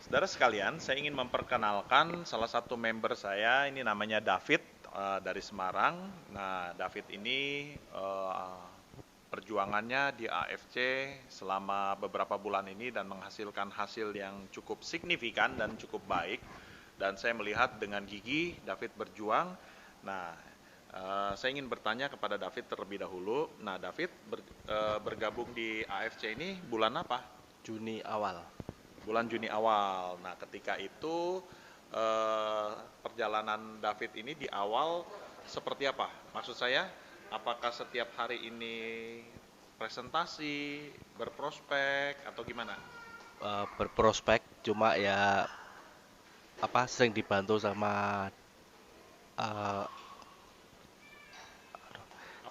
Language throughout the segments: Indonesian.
Saudara sekalian, saya ingin memperkenalkan salah satu member saya, ini namanya David dari Semarang. Nah, David ini perjuangannya di AFC selama beberapa bulan ini dan menghasilkan hasil yang cukup signifikan dan cukup baik. Dan saya melihat dengan gigih David berjuang. Nah, saya ingin bertanya kepada David terlebih dahulu. Nah, David bergabung di AFC ini bulan apa? Juni awal. Bulan Juni awal. Nah, ketika itu perjalanan David ini di awal seperti apa? Maksud saya, apakah setiap hari ini presentasi, berprospek atau gimana? Berprospek cuma ya sering dibantu sama eh,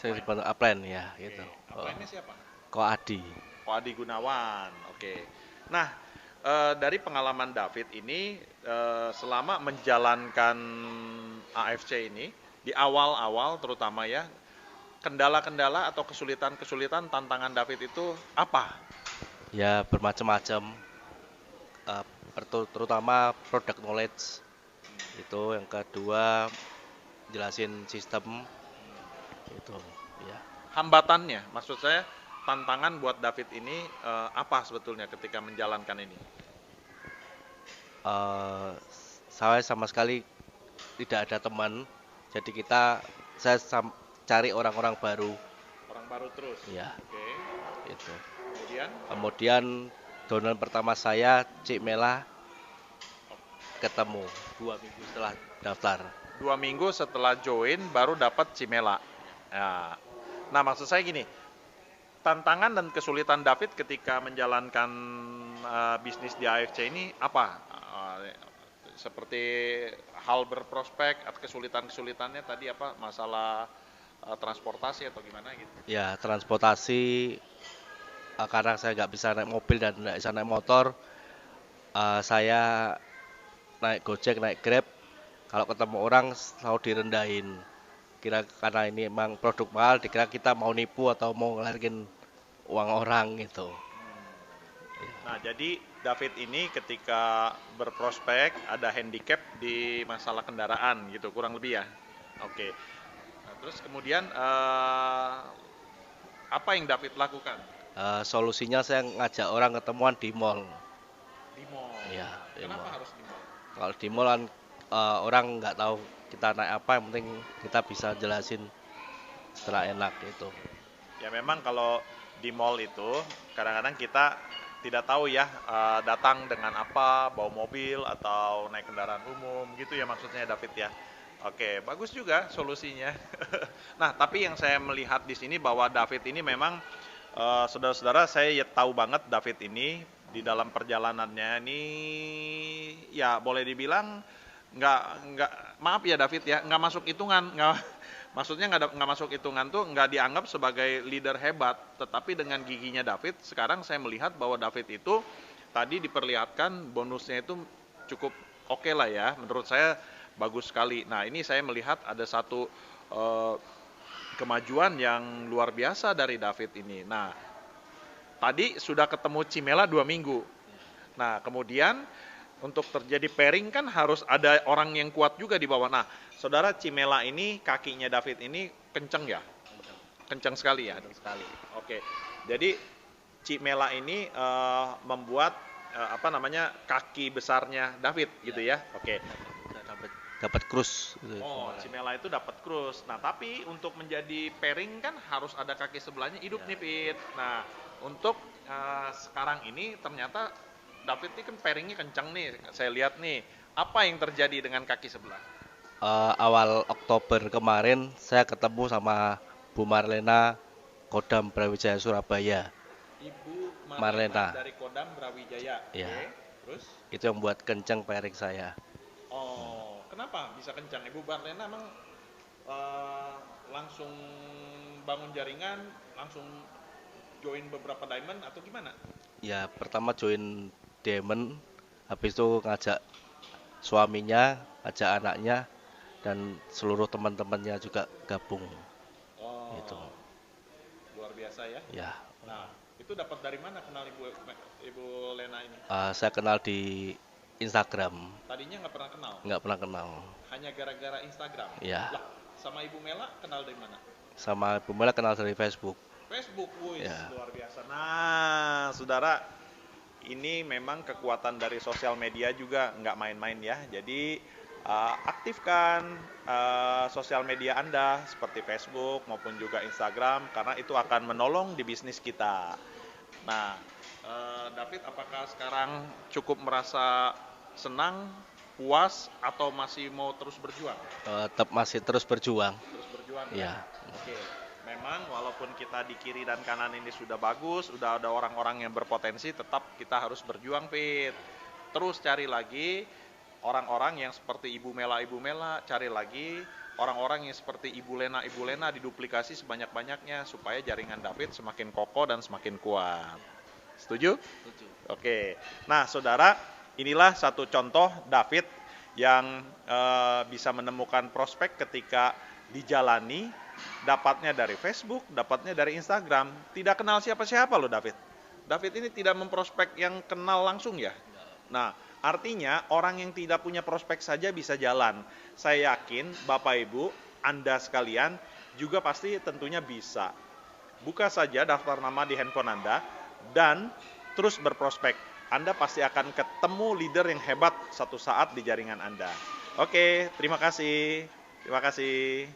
sering Upline. dibantu upline ya Oke, gitu. upline-nya siapa? Ko Adi. Pak Adi Gunawan. Oke. Nah, dari pengalaman David ini selama menjalankan AFC ini di awal-awal terutama ya, kendala-kendala atau kesulitan-kesulitan tantangan David itu apa? Ya bermacam-macam, eh, terutama product knowledge itu. Yang kedua jelasin sistem itu ya. Hambatannya, maksud saya tantangan buat David ini apa sebetulnya ketika menjalankan ini? Eh, saya sama sekali tidak ada teman, jadi saya cari orang-orang baru Orang baru terus. ya Oke. itu. Kemudian Kemudian download pertama saya Cik Mela ketemu 2 minggu setelah daftar. 2 minggu setelah join baru dapat Cimela. Ya. Nah, maksud saya gini, tantangan dan kesulitan David ketika menjalankan bisnis di AFC ini apa? Seperti hal berprospek atau kesulitan-kesulitannya tadi apa? Masalah transportasi atau gimana gitu? Ya transportasi, karena saya nggak bisa naik mobil dan nggak bisa naik motor, saya naik Gojek, naik Grab. Kalau ketemu orang selalu direndahin. Kira karena ini emang produk mahal, dikira kita mau nipu atau mau ngelarikin uang orang gitu. Nah, jadi David ini ketika berprospek ada handicap di masalah kendaraan gitu, kurang lebih ya. Oke. Nah, terus kemudian apa yang David lakukan? Solusinya saya ngajak orang ketemuan di mall. Di mall. Ya, di Kenapa mall. harus di mall? Kalau di mall kan orang nggak tahu kita naik apa, yang penting kita bisa jelasin secara enak gitu. Ya memang kalau di mall itu kadang-kadang kita tidak tahu ya datang dengan apa, bawa mobil atau naik kendaraan umum gitu ya maksudnya David ya. Oke, bagus juga solusinya. Nah, tapi yang saya melihat di sini bahwa David ini memang saudara-saudara saya ya tahu banget David ini di dalam perjalanannya ini ya boleh dibilang nggak maaf ya David ya nggak masuk hitungan nggak maksudnya nggak masuk hitungan tuh nggak dianggap sebagai leader hebat tetapi dengan giginya David sekarang saya melihat bahwa David itu tadi diperlihatkan bonusnya itu cukup oke lah ya menurut saya bagus sekali. Nah ini saya melihat ada satu eh, kemajuan yang luar biasa dari David ini. Nah tadi sudah ketemu Cimela 2 minggu. Nah kemudian untuk terjadi pairing kan harus ada orang yang kuat juga di bawah. Nah, saudara Cimela ini kakinya David ini kenceng ya, kenceng sekali ya. Betul sekali. Oke, jadi Cimela ini membuat apa namanya kaki besarnya David gitu ya. Oke. Dapat dapat krus gitu Oh, kemarin. Cimela itu dapat krus. Nah, tapi untuk menjadi pairing kan harus ada kaki sebelahnya hidup Ya. nih, Pit. Nah, untuk sekarang ini ternyata David ini kan pairingnya kencang nih. Saya lihat nih, apa yang terjadi dengan kaki sebelah? Awal Oktober kemarin saya ketemu sama Bu Marlena Kodam Brawijaya Surabaya. Ibu Marlena Marlena, dari Kodam Brawijaya. ya, Oke. Terus? itu yang buat kenceng pairing saya. Oh, kenapa bisa kencang? Ibu Marlena emang eh, langsung bangun jaringan, langsung join beberapa diamond atau gimana? Ya pertama join Diamond, habis itu ngajak suaminya, ngajak anaknya, dan seluruh teman-temannya juga gabung. Itu, Oh, luar biasa ya. ya. Nah, itu dapat dari mana kenal Ibu Lena ini? Saya kenal di Instagram. Tadinya nggak pernah kenal, Nggak pernah kenal. hanya gara-gara Instagram. Ya, Lah, sama Ibu Mela kenal dari mana? sama Bu Mela kenal dari Facebook. Facebook, wis, Ya. luar biasa. Nah, saudara, ini memang kekuatan dari sosial media juga nggak main-main ya. Jadi aktifkan sosial media Anda seperti Facebook maupun juga Instagram karena itu akan menolong di bisnis kita. Nah, David, apakah sekarang cukup merasa senang, puas, atau masih mau terus berjuang? Tetap masih terus berjuang. Terus berjuang Ya. Oke, memang walaupun kita di kiri dan kanan ini sudah bagus, udah ada orang-orang yang berpotensi, tetap kita harus berjuang, Fit. Terus cari lagi orang-orang yang seperti Ibu Mela, cari lagi orang-orang yang seperti Ibu Lena diduplikasi sebanyak-banyaknya supaya jaringan David semakin kokoh dan semakin kuat. Setuju? Oke. Nah, saudara, inilah satu contoh David yang bisa menemukan prospek ketika dijalani, dapatnya dari Facebook, dapatnya dari Instagram. Tidak kenal siapa-siapa loh David. David ini tidak memprospek yang kenal langsung ya. Nah, artinya orang yang tidak punya prospek saja bisa jalan. Saya yakin Bapak Ibu, Anda sekalian juga pasti tentunya bisa. Buka saja daftar nama di handphone Anda dan terus berprospek. Anda pasti akan ketemu leader yang hebat satu saat di jaringan Anda. Oke, terima kasih. Terima kasih.